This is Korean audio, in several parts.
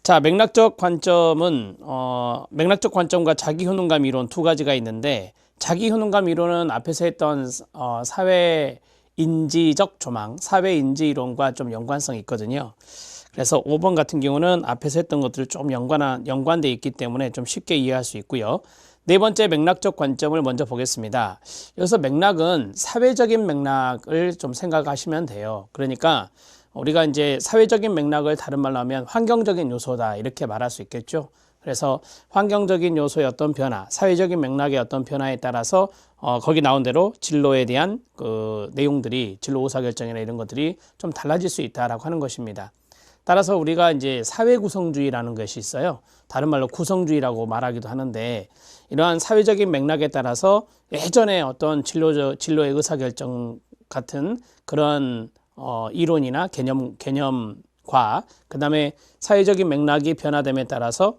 자, 맥락적 관점은 맥락적 관점과 자기 효능감 이론 두 가지가 있는데, 자기 효능감 이론은 앞에서 했던 사회 인지적 조망, 사회 인지 이론과 좀 연관성이 있거든요. 그래서 5번 같은 경우는 앞에서 했던 것들 좀 연관돼 있기 때문에 좀 쉽게 이해할 수 있고요. 네 번째 맥락적 관점을 먼저 보겠습니다. 여기서 맥락은 사회적인 맥락을 좀 생각하시면 돼요. 그러니까 우리가 이제 사회적인 맥락을 다른 말로 하면 환경적인 요소다 이렇게 말할 수 있겠죠. 그래서 환경적인 요소의 어떤 변화, 사회적인 맥락의 어떤 변화에 따라서 거기 나온 대로 진로에 대한 그 내용들이, 진로 의사결정이나 이런 것들이 좀 달라질 수 있다라고 하는 것입니다. 따라서 우리가 이제 사회 구성주의라는 것이 있어요. 다른 말로 구성주의라고 말하기도 하는데, 이러한 사회적인 맥락에 따라서 예전에 어떤 진로의 의사결정 같은 그런 이론이나 개념과 그 다음에 사회적인 맥락이 변화됨에 따라서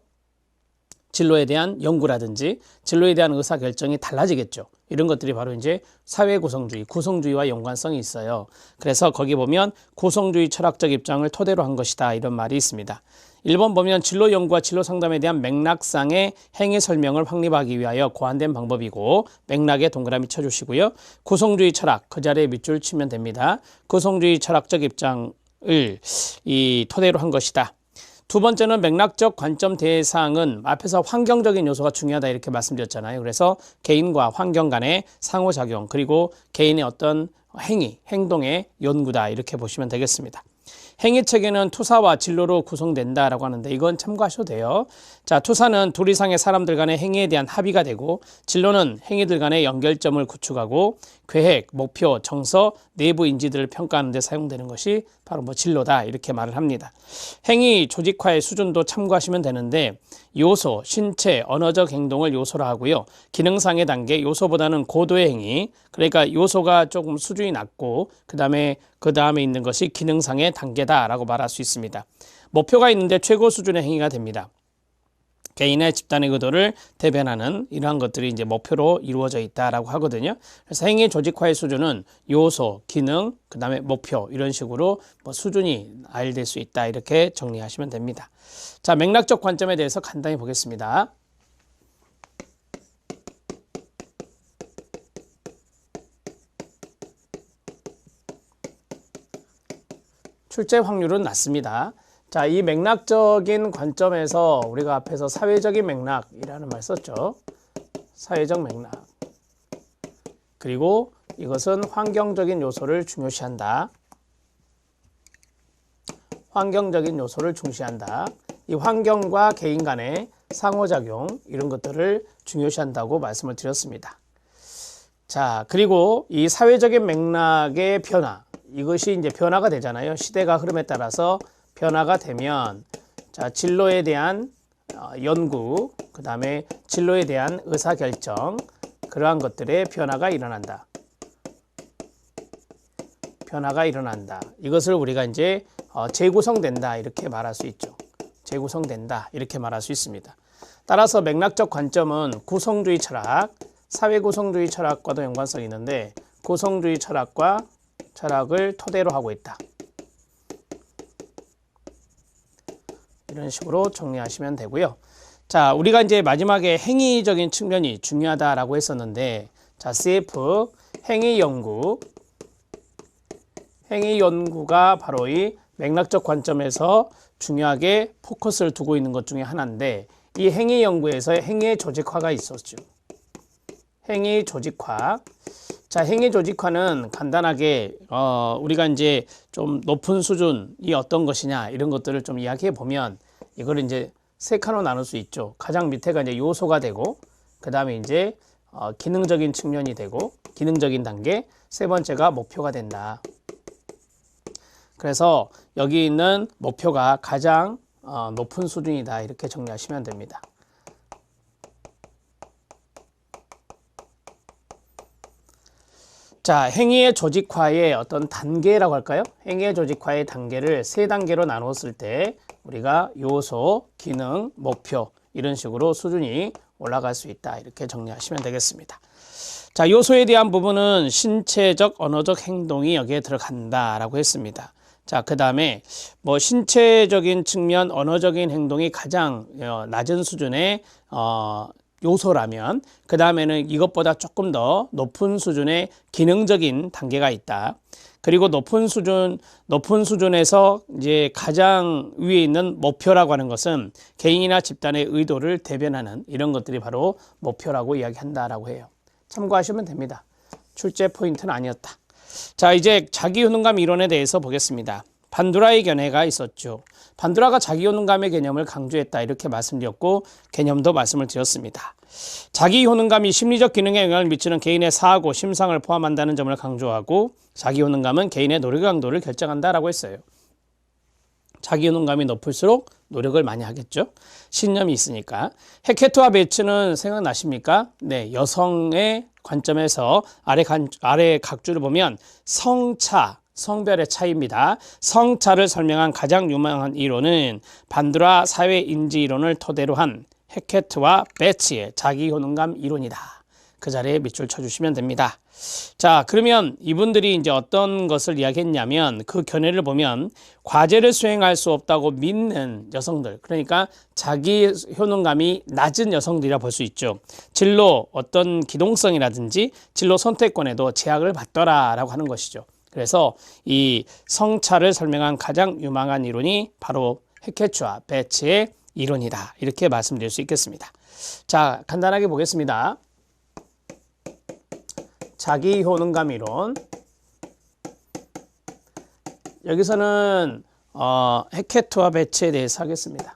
진로에 대한 연구라든지 진로에 대한 의사결정이 달라지겠죠. 이런 것들이 바로 이제 사회 구성주의와 연관성이 있어요. 그래서 거기 보면 구성주의 철학적 입장을 토대로 한 것이다 이런 말이 있습니다. 1번 보면 진로 연구와 진로 상담에 대한 맥락상의 행위 설명을 확립하기 위하여 고안된 방법이고, 맥락에 동그라미 쳐주시고요. 구성주의 철학 그 자리에 밑줄 치면 됩니다. 구성주의 철학적 입장을 토대로 한 것이다. 두 번째는 맥락적 관점 대상은 앞에서 환경적인 요소가 중요하다 이렇게 말씀드렸잖아요. 그래서 개인과 환경 간의 상호작용, 그리고 개인의 어떤 행동의 연구다 이렇게 보시면 되겠습니다. 행위체계는 투사와 진로로 구성된다라고 하는데, 이건 참고하셔도 돼요. 자, 투사는 둘 이상의 사람들 간의 행위에 대한 합의가 되고, 진로는 행위들 간의 연결점을 구축하고 계획, 목표, 정서, 내부 인지들을 평가하는 데 사용되는 것이 바로 진로다 이렇게 말을 합니다. 행위 조직화의 수준도 참고하시면 되는데, 요소, 신체, 언어적 행동을 요소로 하고요. 기능상의 단계, 요소보다는 고도의 행위, 그러니까 요소가 조금 수준이 낮고 그 다음에 있는 것이 기능상의 단계다라고 말할 수 있습니다. 목표가 있는데 최고 수준의 행위가 됩니다. 개인의 집단의 의도를 대변하는 이러한 것들이 이제 목표로 이루어져 있다라고 하거든요. 그래서 행위 조직화의 수준은 요소, 기능, 그 다음에 목표 이런 식으로 수준이 나열될 수 있다 이렇게 정리하시면 됩니다. 자, 맥락적 관점에 대해서 간단히 보겠습니다. 출제 확률은 낮습니다. 자, 이 맥락적인 관점에서 우리가 앞에서 사회적인 맥락이라는 말 썼죠. 사회적 맥락. 그리고 이것은 환경적인 요소를 중요시한다. 환경적인 요소를 중시한다. 이 환경과 개인 간의 상호작용 이런 것들을 중요시한다고 말씀을 드렸습니다. 자, 그리고 이 사회적인 맥락의 변화, 이것이 이제 변화가 되잖아요. 시대가 흐름에 따라서 변화가 되면, 자, 진로에 대한 연구, 그 다음에 진로에 대한 의사결정, 그러한 것들의 변화가 일어난다. 변화가 일어난다. 이것을 우리가 이제 재구성된다 이렇게 말할 수 있죠. 재구성된다 이렇게 말할 수 있습니다. 따라서 맥락적 관점은 구성주의 철학, 사회구성주의 철학과도 연관성이 있는데, 구성주의 철학을 토대로 하고 있다. 이런 식으로 정리하시면 되고요. 자, 우리가 이제 마지막에 행위적인 측면이 중요하다라고 했었는데, 자, CF 행위 연구가 바로 이 맥락적 관점에서 중요하게 포커스를 두고 있는 것 중에 하나인데, 이 행위 연구에서 행위의 조직화가 있었죠. 행위 조직화. 자, 행위 조직화는 간단하게 우리가 이제 좀 높은 수준이 어떤 것이냐 이런 것들을 좀 이야기해 보면, 이걸 이제 세 칸으로 나눌 수 있죠. 가장 밑에가 이제 요소가 되고, 그 다음에 이제 기능적인 측면이 되고, 기능적인 단계, 세 번째가 목표가 된다. 그래서 여기 있는 목표가 가장 높은 수준이다 이렇게 정리하시면 됩니다. 자, 행위의 조직화의 어떤 단계라고 할까요? 행위의 조직화의 단계를 세 단계로 나눴을 때 우리가 요소, 기능, 목표 이런 식으로 수준이 올라갈 수 있다 이렇게 정리하시면 되겠습니다. 자, 요소에 대한 부분은 신체적, 언어적 행동이 여기에 들어간다라고 했습니다. 자, 그 다음에 뭐 신체적인 측면, 언어적인 행동이 가장 낮은 수준의 요소라면 그 다음에는 이것보다 조금 더 높은 수준의 기능적인 단계가 있다. 그리고 높은 수준에서 이제 가장 위에 있는 목표라고 하는 것은 개인이나 집단의 의도를 대변하는 이런 것들이 바로 목표라고 이야기한다라고 해요. 참고하시면 됩니다. 출제 포인트는 아니었다. 자, 이제 자기효능감 이론에 대해서 보겠습니다. 반두라의 견해가 있었죠. 반두라가 자기효능감의 개념을 강조했다 이렇게 말씀드렸고 개념도 말씀을 드렸습니다. 자기효능감이 심리적 기능에 영향을 미치는 개인의 사고, 심상을 포함한다는 점을 강조하고 자기효능감은 개인의 노력 강도를 결정한다라고 했어요. 자기효능감이 높을수록 노력을 많이 하겠죠. 신념이 있으니까. 해케트와 베츠는 생각나십니까? 네, 여성의 관점에서 아래 각주를 보면 성별의 차이입니다. 성차를 설명한 가장 유명한 이론은 반두라 사회인지 이론을 토대로 한 해케트와 베츠의 자기효능감 이론이다. 그 자리에 밑줄 쳐주시면 됩니다. 자, 그러면 이분들이 이제 어떤 것을 이야기했냐면 그 견해를 보면 과제를 수행할 수 없다고 믿는 여성들, 그러니까 자기 효능감이 낮은 여성들이라 볼 수 있죠. 진로 어떤 기동성이라든지 진로 선택권에도 제약을 받더라라고 하는 것이죠. 그래서 이 성차를 설명한 가장 유망한 이론이 바로 해케트와 베츠의 이론이다. 이렇게 말씀드릴 수 있겠습니다. 자, 간단하게 보겠습니다. 자기 효능감 이론. 여기서는 해케트와 베츠에 대해서 하겠습니다.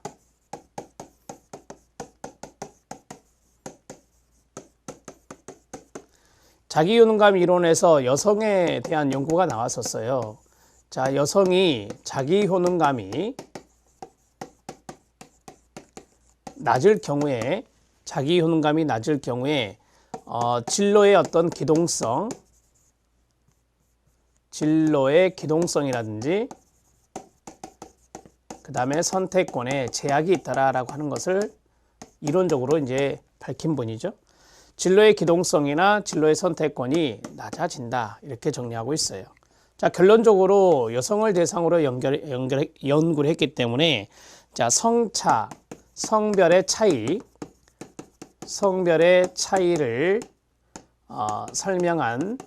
자기 효능감 이론에서 여성에 대한 연구가 나왔었어요. 자, 여성이 자기 효능감이 낮을 경우에 진로의 어떤 진로의 기동성이라든지 그 다음에 선택권에 제약이 있다라고 하는 것을 이론적으로 이제 밝힌 분이죠. 진로의 기동성이나 진로의 선택권이 낮아진다 이렇게 정리하고 있어요. 자, 결론적으로 여성을 대상으로 연구를 했기 때문에 자, 성차, 성별의 차이를 설명한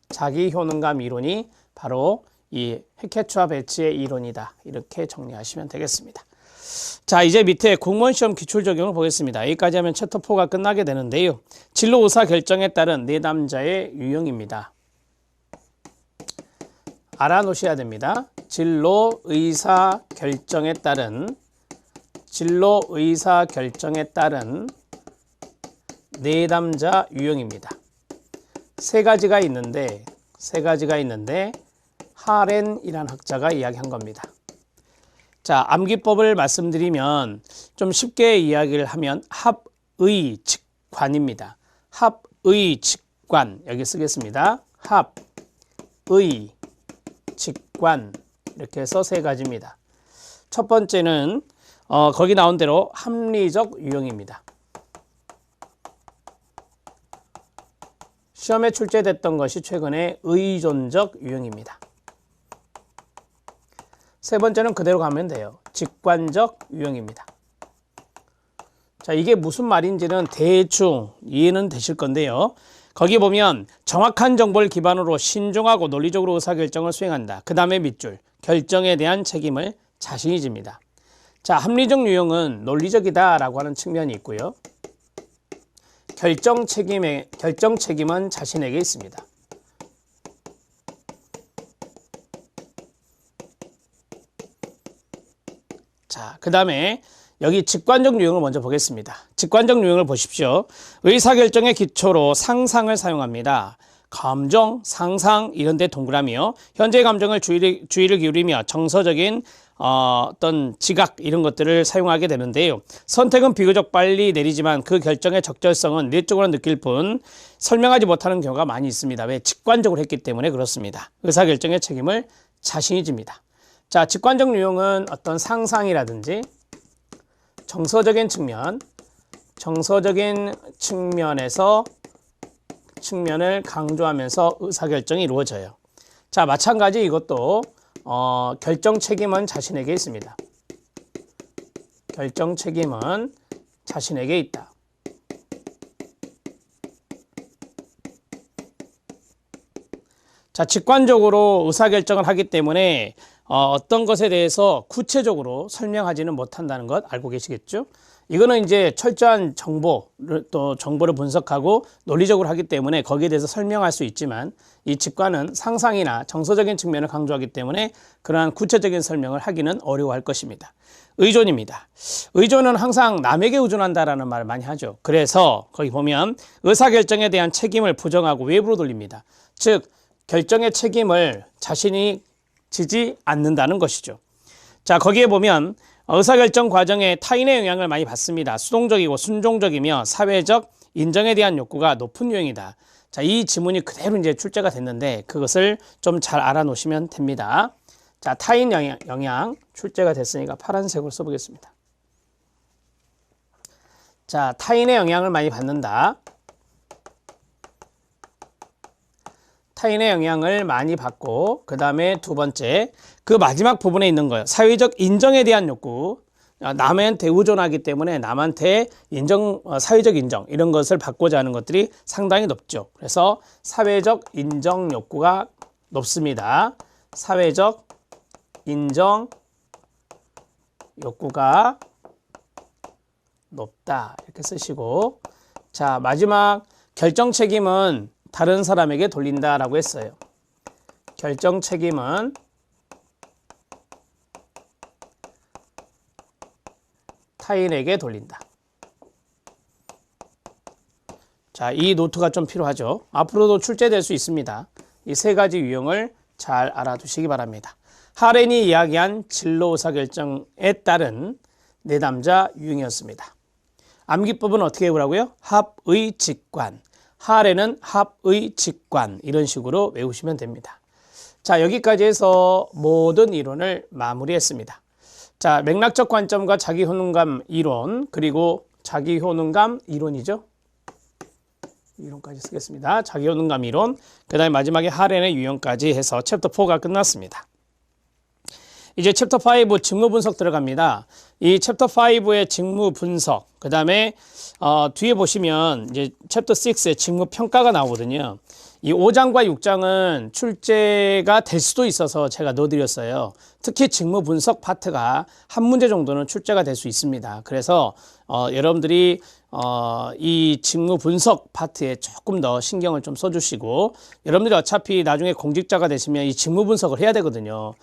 자기 효능감 이론이 바로 이 해케트와 베츠의 이론이다. 이렇게 정리하시면 되겠습니다. 자, 이제 밑에 공무원 시험 기출 적용을 보겠습니다. 여기까지 하면 챕터 4가 끝나게 되는데요. 진로 의사 결정에 따른 내담자의 유형입니다. 알아놓으셔야 됩니다. 진로 의사 결정에 따른 내담자 유형입니다. 세 가지가 있는데 하렌이라는 학자가 이야기한 겁니다. 자, 암기법을 말씀드리면 좀 쉽게 이야기를 하면 합의 직관입니다. 합의 직관 여기 쓰겠습니다. 합의 직관 이렇게 해서 세 가지입니다. 첫 번째는 거기 나온 대로 합리적 유형입니다. 시험에 출제됐던 것이 최근에 의존적 유형입니다. 세 번째는 그대로 가면 돼요. 직관적 유형입니다. 자, 이게 무슨 말인지는 대충 이해는 되실 건데요. 거기 보면 정확한 정보를 기반으로 신중하고 논리적으로 의사결정을 수행한다. 그 다음에 밑줄, 결정에 대한 책임을 자신이 집니다. 자, 합리적 유형은 논리적이다 라고 하는 측면이 있고요. 결정 책임은 자신에게 있습니다. 자, 그 다음에 여기 직관적 유형을 먼저 보겠습니다. 직관적 유형을 보십시오. 의사결정의 기초로 상상을 사용합니다. 감정, 상상 이런 데 동그라미요. 현재의 감정을 주의를 기울이며 정서적인 어떤 지각 이런 것들을 사용하게 되는데요. 선택은 비교적 빨리 내리지만 그 결정의 적절성은 내적으로 느낄 뿐 설명하지 못하는 경우가 많이 있습니다. 왜? 직관적으로 했기 때문에 그렇습니다. 의사결정의 책임을 자신이 집니다. 자, 직관적 유형은 어떤 상상이라든지 정서적인 측면을 강조하면서 의사결정이 이루어져요. 자, 마찬가지 이것도 결정 책임은 자신에게 있습니다. 결정 책임은 자신에게 있다. 자, 직관적으로 의사결정을 하기 때문에 어떤 것에 대해서 구체적으로 설명하지는 못한다는 것 알고 계시겠죠? 이거는 이제 철저한 정보를 분석하고 논리적으로 하기 때문에 거기에 대해서 설명할 수 있지만, 이 직관은 상상이나 정서적인 측면을 강조하기 때문에 그러한 구체적인 설명을 하기는 어려워할 것입니다. 의존입니다. 의존은 항상 남에게 의존한다라는 말을 많이 하죠. 그래서 거기 보면 의사결정에 대한 책임을 부정하고 외부로 돌립니다. 즉 결정의 책임을 자신이 지지 않는다는 것이죠. 자, 거기에 보면 의사결정 과정에 타인의 영향을 많이 받습니다. 수동적이고 순종적이며 사회적 인정에 대한 욕구가 높은 유형이다. 자, 이 지문이 그대로 이제 출제가 됐는데 그것을 좀 잘 알아놓으시면 됩니다. 자, 타인 영향 출제가 됐으니까 파란색으로 써보겠습니다. 자, 타인의 영향을 많이 받는다. 타인의 영향을 많이 받고, 그 다음에 두 번째, 그 마지막 부분에 있는 거예요. 사회적 인정에 대한 욕구. 남한테 의존하기 때문에 남한테 사회적 인정, 이런 것을 받고자 하는 것들이 상당히 높죠. 그래서 사회적 인정 욕구가 높습니다. 사회적 인정 욕구가 높다. 이렇게 쓰시고, 자, 마지막 결정 책임은 다른 사람에게 돌린다라고 했어요. 결정 책임은 타인에게 돌린다. 자, 이 노트가 좀 필요하죠. 앞으로도 출제될 수 있습니다. 이 세 가지 유형을 잘 알아두시기 바랍니다. 하렌이 이야기한 진로 의사결정에 따른 내담자 유형이었습니다. 암기법은 어떻게 외우라고요? 합의 직관. 하렌은 합의 직관, 이런 식으로 외우시면 됩니다. 자, 여기까지 해서 모든 이론을 마무리했습니다. 자, 맥락적 관점과 자기효능감 이론, 그리고 자기효능감 이론이죠. 이론까지 쓰겠습니다. 자기효능감 이론, 그 다음에 마지막에 하렌의 유형까지 해서 챕터 4가 끝났습니다. 이제 챕터 5 직무 분석 들어갑니다. 이 챕터 5의 직무 분석, 그 다음에 뒤에 보시면 이제 챕터 6의 직무 평가가 나오거든요. 이 5장과 6장은 출제가 될 수도 있어서 제가 넣어드렸어요. 특히 직무 분석 파트가 한 문제 정도는 출제가 될 수 있습니다. 그래서 여러분들이 이 직무 분석 파트에 조금 더 신경을 좀 써주시고, 여러분들이 어차피 나중에 공직자가 되시면 이 직무 분석을 해야 되거든요.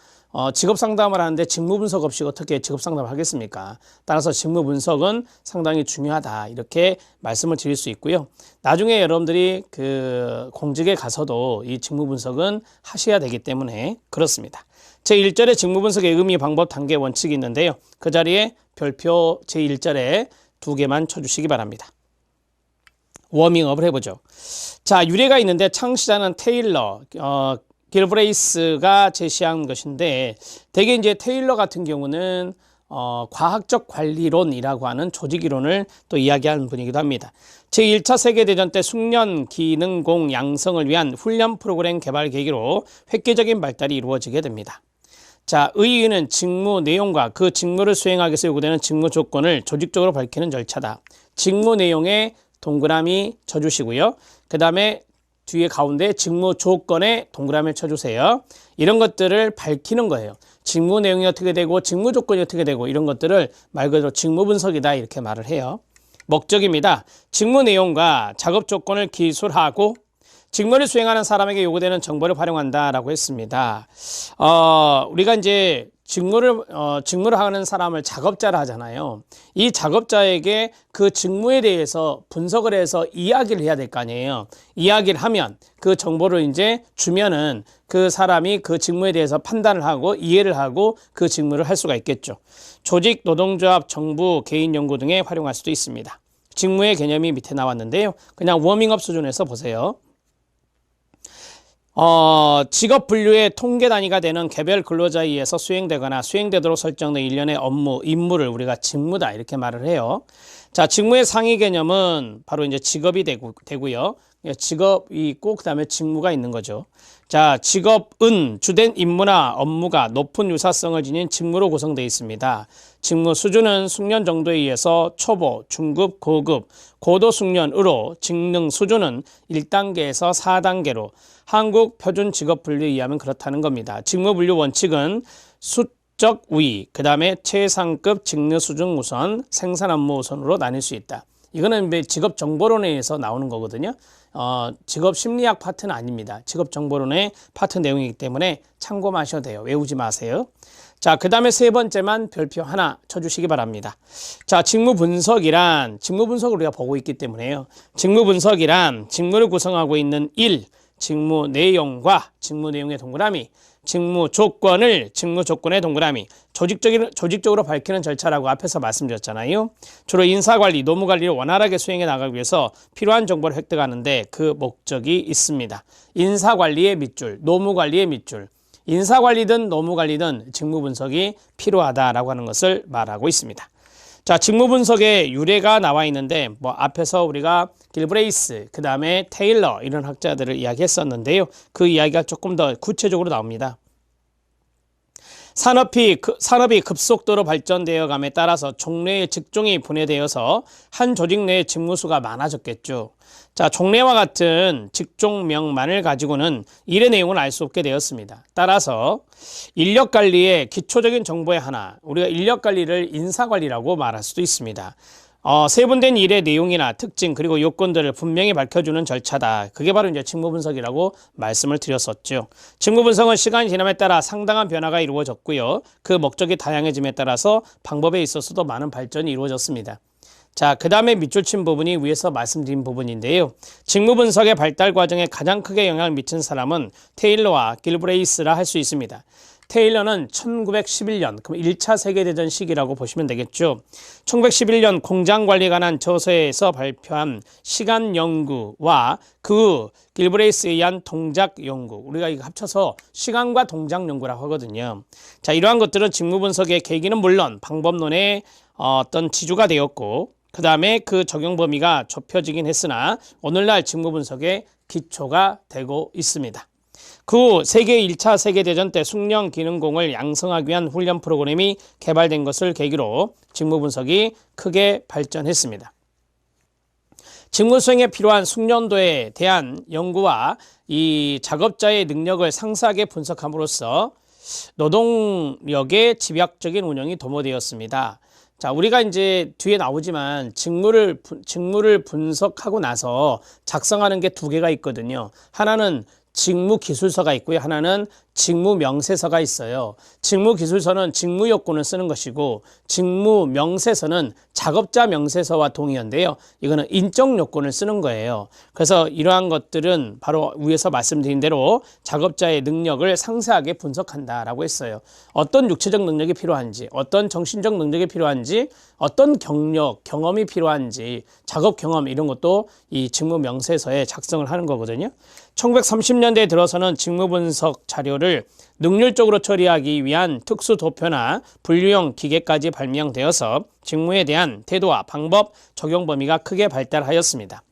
직업 상담을 하는데 직무 분석 없이 어떻게 직업 상담을 하겠습니까? 따라서 직무 분석은 상당히 중요하다, 이렇게 말씀을 드릴 수 있고요. 나중에 여러분들이 그 공직에 가서도 이 직무 분석은 하셔야 되기 때문에 그렇습니다. 제1절의 직무 분석의 의미, 방법, 단계, 원칙이 있는데요. 그 자리에 별표 제1절에 2개만 쳐주시기 바랍니다. 워밍업을 해보죠. 자, 유래가 있는데 창시자는 테일러, 길브레이스가 제시한 것인데, 대개 이제 테일러 같은 경우는 과학적 관리론이라고 하는 조직이론을 또 이야기하는 분이기도 합니다. 제1차 세계대전 때 숙련, 기능공 양성을 위한 훈련 프로그램 개발 계기로 획기적인 발달이 이루어지게 됩니다. 자, 의의는 직무 내용과 그 직무를 수행하기 위해서 요구되는 직무 조건을 조직적으로 밝히는 절차다. 직무 내용에 동그라미 쳐주시고요. 그 다음에 뒤에 가운데 직무 조건에 동그라미를 쳐주세요. 이런 것들을 밝히는 거예요. 직무 내용이 어떻게 되고 직무 조건이 어떻게 되고, 이런 것들을 말 그대로 직무 분석이다, 이렇게 말을 해요. 목적입니다. 직무 내용과 작업 조건을 기술하고 직무를 수행하는 사람에게 요구되는 정보를 활용한다라고 했습니다. 우리가 이제 직무를 하는 사람을 작업자라 하잖아요. 이 작업자에게 그 직무에 대해서 분석을 해서 이야기를 해야 될 거 아니에요. 이야기를 하면 그 정보를 이제 주면은 그 사람이 그 직무에 대해서 판단을 하고 이해를 하고 그 직무를 할 수가 있겠죠. 조직, 노동조합, 정부, 개인 연구 등에 활용할 수도 있습니다. 직무의 개념이 밑에 나왔는데요. 그냥 워밍업 수준에서 보세요. 직업 분류의 통계 단위가 되는 개별 근로자에 의해서 수행되거나 수행되도록 설정된 일련의 업무, 임무를 우리가 직무다, 이렇게 말을 해요. 자, 직무의 상위 개념은 바로 이제 직업이 되고요. 직업이 있고 그다음에 직무가 있는 거죠. 자, 직업은 주된 임무나 업무가 높은 유사성을 지닌 직무로 구성되어 있습니다. 직무 수준은 숙련 정도에 의해서 초보, 중급, 고급, 고도 숙련으로 직능 수준은 1단계에서 4단계로 한국 표준 직업 분류에 의하면 그렇다는 겁니다. 직무 분류 원칙은 수적 우위, 그 다음에 최상급 직무 수준 우선, 생산 업무 우선으로 나뉠 수 있다. 이거는 직업 정보론에 의해서 나오는 거거든요. 직업 심리학 파트는 아닙니다. 직업 정보론의 파트 내용이기 때문에 참고하셔도 돼요. 외우지 마세요. 자, 그 다음에 세 번째만 별표 하나 쳐주시기 바랍니다. 자, 직무 분석이란, 직무 분석을 우리가 보고 있기 때문에요. 직무 분석이란 직무를 구성하고 있는 일, 직무 내용과 직무 내용의 동그라미, 직무 조건을 직무 조건의 동그라미, 조직적으로 밝히는 절차라고 앞에서 말씀드렸잖아요. 주로 인사관리, 노무관리를 원활하게 수행해 나가기 위해서 필요한 정보를 획득하는데 그 목적이 있습니다. 인사관리의 밑줄, 노무관리의 밑줄, 인사관리든 노무관리든 직무 분석이 필요하다라고 하는 것을 말하고 있습니다. 자, 직무 분석의 유래가 나와 있는데 앞에서 우리가 길브레이스, 그 다음에 테일러 이런 학자들을 이야기했었는데요. 그 이야기가 조금 더 구체적으로 나옵니다. 산업이 급속도로 발전되어 감에 따라서 종래의 직종이 분해되어서 한 조직 내의 직무수가 많아졌겠죠. 자, 종래와 같은 직종명만을 가지고는 일의 내용을 알 수 없게 되었습니다. 따라서 인력관리의 기초적인 정보의 하나, 우리가 인력관리를 인사관리라고 말할 수도 있습니다. 세분된 일의 내용이나 특징 그리고 요건들을 분명히 밝혀주는 절차다. 그게 바로 이제 직무 분석이라고 말씀을 드렸었죠. 직무 분석은 시간이 지남에 따라 상당한 변화가 이루어졌고요. 그 목적이 다양해짐에 따라서 방법에 있어서도 많은 발전이 이루어졌습니다. 자, 그 다음에 밑줄 친 부분이 위에서 말씀드린 부분인데요. 직무 분석의 발달 과정에 가장 크게 영향을 미친 사람은 테일러와 길브레이스라 할 수 있습니다. 테일러는 1911년, 그럼 1차 세계대전 시기라고 보시면 되겠죠. 1911년 공장관리에 관한 저서에서 발표한 시간 연구와 그 길브레이스에 의한 동작 연구, 우리가 이거 합쳐서 시간과 동작 연구라고 하거든요. 자, 이러한 것들은 직무 분석의 계기는 물론 방법론의 어떤 지주가 되었고, 그 다음에 그 적용 범위가 좁혀지긴 했으나 오늘날 직무 분석의 기초가 되고 있습니다. 그 세계 1차 세계대전 때 숙련 기능공을 양성하기 위한 훈련 프로그램이 개발된 것을 계기로 직무 분석이 크게 발전했습니다. 직무 수행에 필요한 숙련도에 대한 연구와 이 작업자의 능력을 상세하게 분석함으로써 노동력의 집약적인 운영이 도모되었습니다. 자, 우리가 이제 뒤에 나오지만 직무를 분석하고 나서 작성하는 게 두 개가 있거든요. 하나는 직무 기술서가 있고요. 하나는 직무 명세서가 있어요. 직무 기술서는 직무 요건을 쓰는 것이고 직무 명세서는 작업자 명세서와 동의어인데요. 이거는 인적 요건을 쓰는 거예요. 그래서 이러한 것들은 바로 위에서 말씀드린 대로 작업자의 능력을 상세하게 분석한다라고 했어요. 어떤 육체적 능력이 필요한지, 어떤 정신적 능력이 필요한지, 어떤 경력, 경험이 필요한지, 작업 경험 이런 것도 이 직무 명세서에 작성을 하는 거거든요. 1930년대에 들어서는 직무 분석 자료를 능률적으로 처리하기 위한 특수 도표나 분류형 기계까지 발명되어서 직무에 대한 태도와 방법, 적용 범위가 크게 발달하였습니다.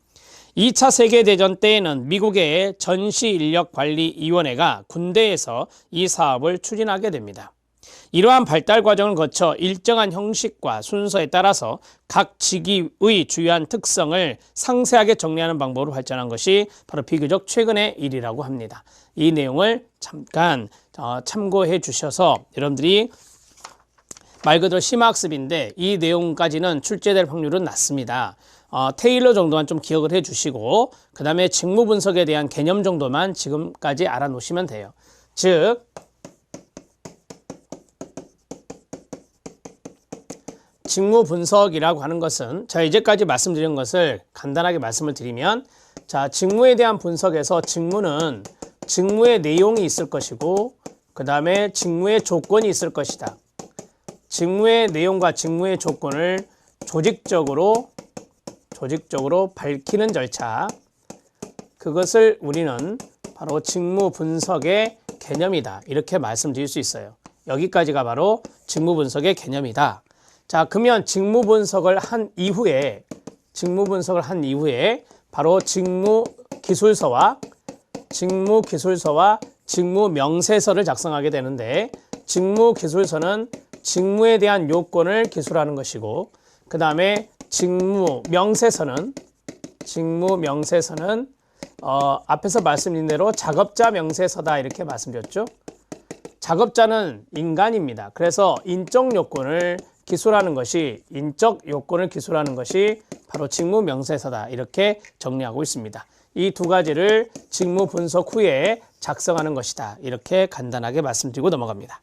2차 세계대전 때에는 미국의 전시인력관리위원회가 군대에서 이 사업을 추진하게 됩니다. 이러한 발달 과정을 거쳐 일정한 형식과 순서에 따라서 각 직위의 주요한 특성을 상세하게 정리하는 방법으로 발전한 것이 바로 비교적 최근의 일이라고 합니다. 이 내용을 잠깐 참고해 주셔서 여러분들이 말 그대로 심화학습인데 이 내용까지는 출제될 확률은 낮습니다. 테일러 정도만 좀 기억을 해 주시고 그 다음에 직무 분석에 대한 개념 정도만 지금까지 알아놓으시면 돼요. 즉 직무 분석이라고 하는 것은 자 이제까지 말씀드린 것을 간단하게 말씀을 드리면 자 직무에 대한 분석에서 직무는 직무의 내용이 있을 것이고 그 다음에 직무의 조건이 있을 것이다. 직무의 내용과 직무의 조건을 조직적으로 밝히는 절차 그것을 우리는 바로 직무 분석의 개념이다. 이렇게 말씀드릴 수 있어요. 여기까지가 바로 직무 분석의 개념이다. 자, 그러면 직무 분석을 한 이후에 바로 직무 기술서와 직무명세서를 작성하게 되는데, 직무기술서는 직무에 대한 요건을 기술하는 것이고, 그 다음에 직무명세서는 앞에서 말씀드린 대로 작업자 명세서다 이렇게 말씀드렸죠. 작업자는 인간입니다. 그래서 인적 요건을 기술하는 것이 바로 직무명세서다 이렇게 정리하고 있습니다. 이 두 가지를 직무 분석 후에 작성하는 것이다 이렇게 간단하게 말씀드리고 넘어갑니다.